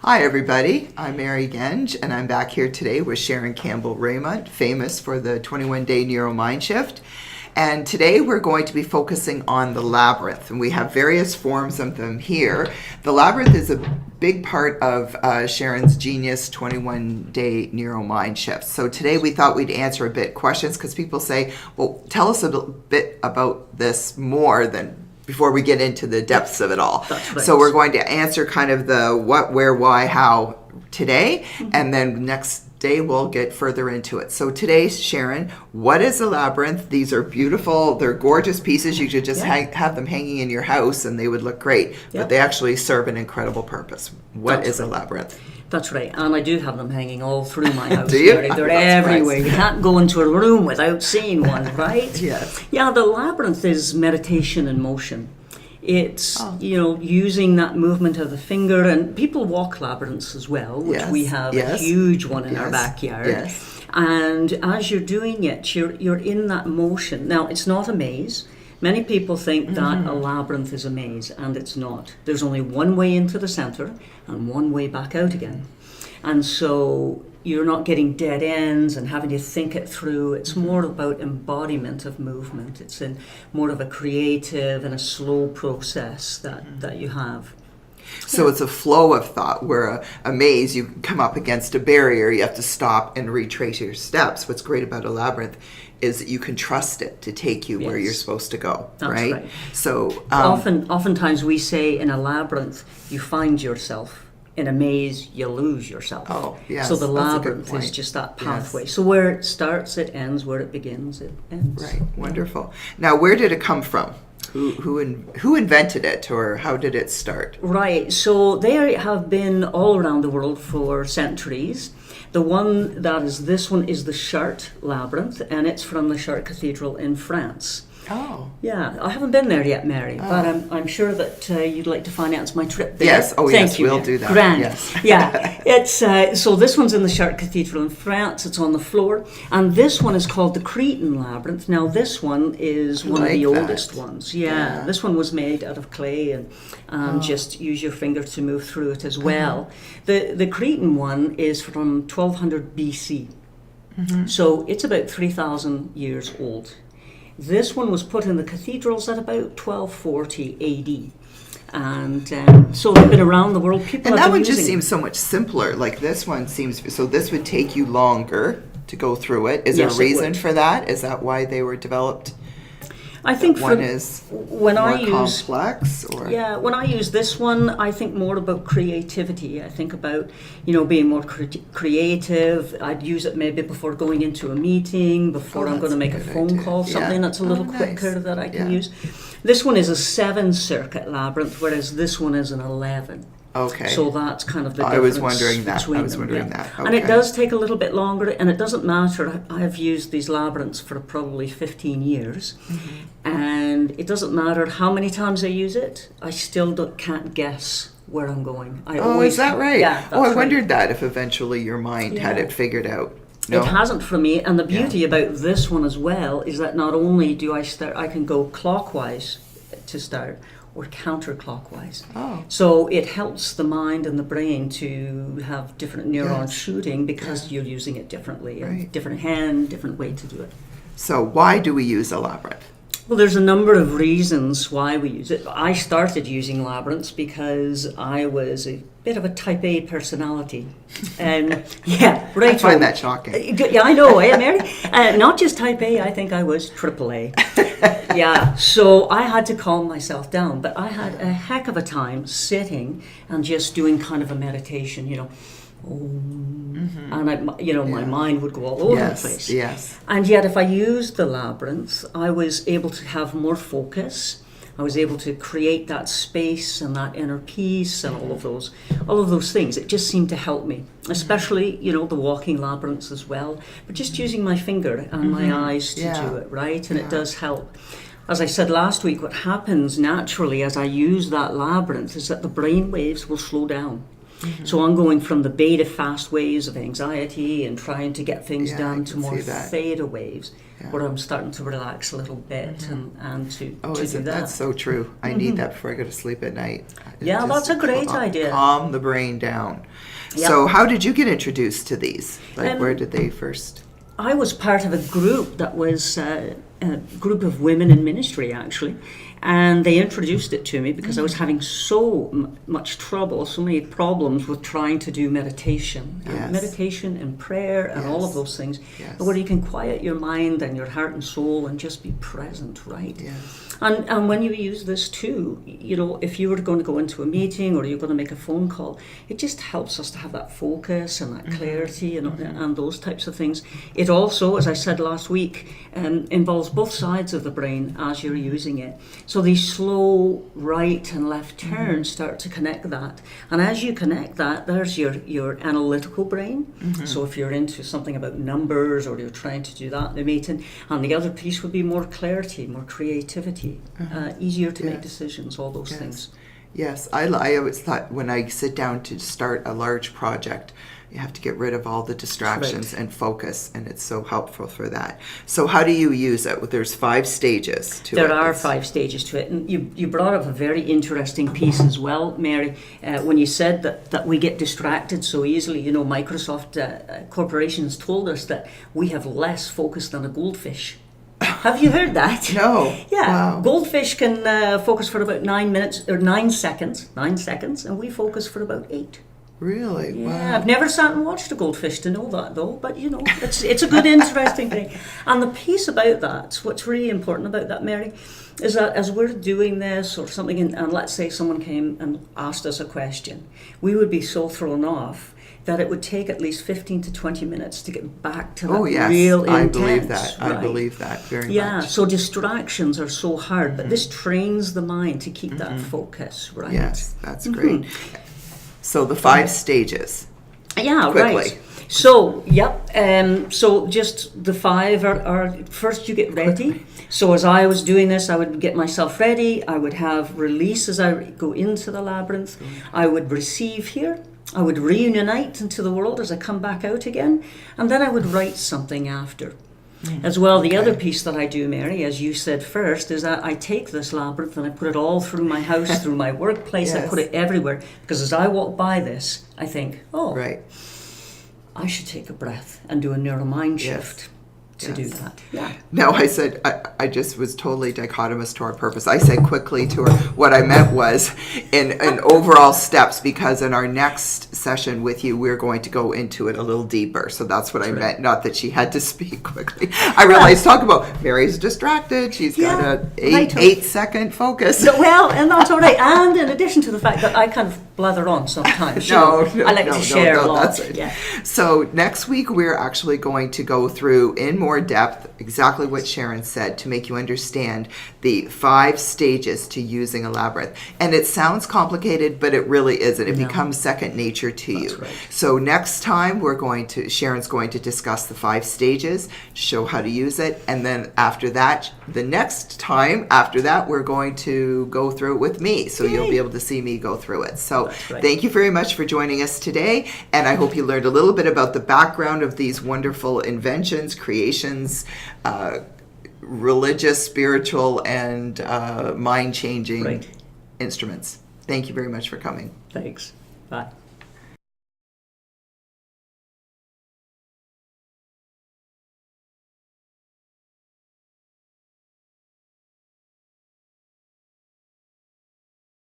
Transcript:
Hi, everybody. I'm Mary Genge, and I'm back here today with Sharon Campbell-Rayment, famous for the 21-day Neuro Mind Shift. And today we're going to be focusing on the Labyrinth, and we have various forms of them here. The Labyrinth is a big part of Sharon's Genius 21-day Neuro Mind Shift. So today we thought we'd answer a bit questions because people say, well, tell us a bit about this more than before we get into the depths of it all. That's right. So we're going to answer kind of the what, where, why, how today, and then next day we'll get further into it. So today, Sharon, what is a labyrinth? These are beautiful, they're gorgeous pieces. You should just have them hanging in your house and they would look great, but they actually serve an incredible purpose. What is a labyrinth? That's right, and I do have them hanging all through my house. Do you? They're everywhere. You can't go into a room without seeing one, right? Yes. Yeah, the labyrinth is meditation in motion. It's, using that movement of the finger, and people walk labyrinths as well, which we have a huge one in our backyard. Yes. And as you're doing it, you're in that motion. Now, it's not a maze. Many people think that a labyrinth is a maze, and it's not. There's only one way into the center and one way back out again. And so you're not getting dead ends and having to think it through. It's more about embodiment of movement. It's more of a creative and a slow process that you have. So it's a flow of thought, where a maze, you come up against a barrier, you have to stop and retrace your steps. What's great about a labyrinth is that you can trust it to take you where you're supposed to go, right? So oftentimes we say in a labyrinth, you find yourself. In a maze, you lose yourself. Oh, yes. So the labyrinth is just that pathway. Yes. So where it starts, it ends. Where it begins, it ends. Right. Wonderful. Now, where did it come from? Who invented it, or how did it start? Right. So they have been all around the world for centuries. The one that is this one is the Chartres Labyrinth, and it's from the Chartres Cathedral in France. Oh. Yeah, I haven't been there yet, Mary, but I'm sure that you'd like to finance my trip there. Yes, Thank you, we'll Mary. do that. Grand. Yes. Yeah, it's so this one's in the Chartres Cathedral in France. It's on the floor, and this one is called the Cretan Labyrinth. Now, this one is one of the oldest ones. Yeah, this one was made out of clay and just use your finger to move through it as well. The Cretan one is from 1200 BC, so it's about 3,000 years old. This one was put in the cathedrals at about 1240 AD. And so they've been around the world. People and have that been one just using seems so much simpler. Like this one seems, so this would take you longer to go through it. Is there a reason for that? Is that why they were developed? I think one is when more I use complex, or when I use this one, I think more about creativity. I think about being more creative. I'd use it maybe before going into a meeting, before I'm going to make a phone call, something that's a little quicker that I can use. This one is a 7-circuit labyrinth, whereas this one is an 11. Okay. So that's kind of the difference. I was wondering that. Okay. And it does take a little bit longer, and it doesn't matter. I've used these labyrinths for probably 15 years, and it doesn't matter how many times I use it, I still can't guess where I'm going. Is that right? Yeah, that's I wondered that if eventually your mind had it figured out. No? It hasn't for me, and the beauty about this one as well is that not only do I can go clockwise to start, or counterclockwise. So it helps the mind and the brain to have different neurons shooting because you're using it differently. Right. Different hand, different way to do it. So why do we use a labyrinth? Well, there's a number of reasons why we use it. I started using labyrinths because I was a bit of a type A personality. And I find that shocking. Yeah, I know, Mary? Not just type A, I think I was triple A. So I had to calm myself down, but I had a heck of a time sitting and just doing kind of a meditation, and my mind would go all over the place. Yes. And yet, if I used the labyrinth, I was able to have more focus. I was able to create that space and that inner peace and all of those things. It just seemed to help me, especially the walking labyrinths as well. But just using my finger and my eyes to do it, right? And it does help. As I said last week, what happens naturally as I use that labyrinth is that the brain waves will slow down. So I'm going from the beta fast waves of anxiety and trying to get things done to more theta waves, where I'm starting to relax a little bit and to do that. That's so true. I need that before I go to sleep at night. Yeah, that's a great idea. Calm the brain down. Yeah. So how did you get introduced to these? Like, where did they first? I was part of a group that was a group of women in ministry, actually. And they introduced it to me because I was having so much trouble, so many problems with trying to do meditation. Meditation and prayer and all of those things, where you can quiet your mind and your heart and soul and just be present, right? And when you use this too, you know, if you were going to go into a meeting or you're going to make a phone call, it just helps us to have that focus and that clarity and those types of things. It also, as I said last week, involves both sides of the brain as you're using it. So these slow right and left turns start to connect that. And as you connect that, there's your analytical brain. So if you're into something about numbers or you're trying to do that in the meeting, and the other piece would be more clarity, more creativity, easier to make decisions, all those things. Yes, I always thought when I sit down to start a large project, you have to get rid of all the distractions and focus, and it's so helpful for that. So how do you use it? There's 5 stages to it. There are 5 stages to it, and you brought up a very interesting piece as well, Mary, when you said that we get distracted so easily. You know, Microsoft corporations told us that we have less focus than a goldfish. Have you heard that? No. Yeah. Wow. Goldfish can focus for about 9 seconds, and we focus for about 8. Really? Yeah, Wow. I've never sat and watched a goldfish to know that though, but you know, it's a good interesting thing. And the piece about that, what's really important about that, Mary, is that as we're doing this or something, and let's say someone came and asked us a question, we would be so thrown off that it would take at least 15 to 20 minutes to get back to that real intense. I believe that. Right? I believe that very much. Yeah, so distractions are so hard, but this trains the mind to keep that focus, right? Yes, that's great. So the 5 stages. Yeah, quickly. Right. So, so just the 5 are first you get ready. So as I was doing this, I would get myself ready. I would have release as I go into the labyrinth. I would receive here. I would reunite into the world as I come back out again. And then I would write something after. As well, the other piece that I do, Mary, as you said first, is that I take this labyrinth and I put it all through my house, through my workplace. I put it everywhere. Because as I walk by this, I think, I should take a breath and do a neuromind shift to do that. Yeah. No, I said, I just was totally dichotomous to our purpose. I said quickly to her, what I meant was in overall steps, because in our next session with you, we're going to go into it a little deeper. So that's what I meant, not that she had to speak quickly. I realized, talk about, Mary's distracted. She's got a 8-second focus. Well, and that's all right. And in addition to the fact that I kind of blather on sometimes. I like to share a lot. That's it. Yeah. So next week, we're actually going to go through in more depth exactly what Sharon said to make you understand the 5 stages to using a labyrinth. And it sounds complicated, but it really isn't. It becomes second nature to you. Right. So next time Sharon's going to discuss the 5 stages, show how to use it, and then after that, the next time after that, we're going to go through it with me. So you'll be able to see me go through it. So thank you very much for joining us today, and I hope you learned a little bit about the background of these wonderful inventions, creations, religious, spiritual, and mind-changing instruments. Thank you very much for coming. Thanks. Bye.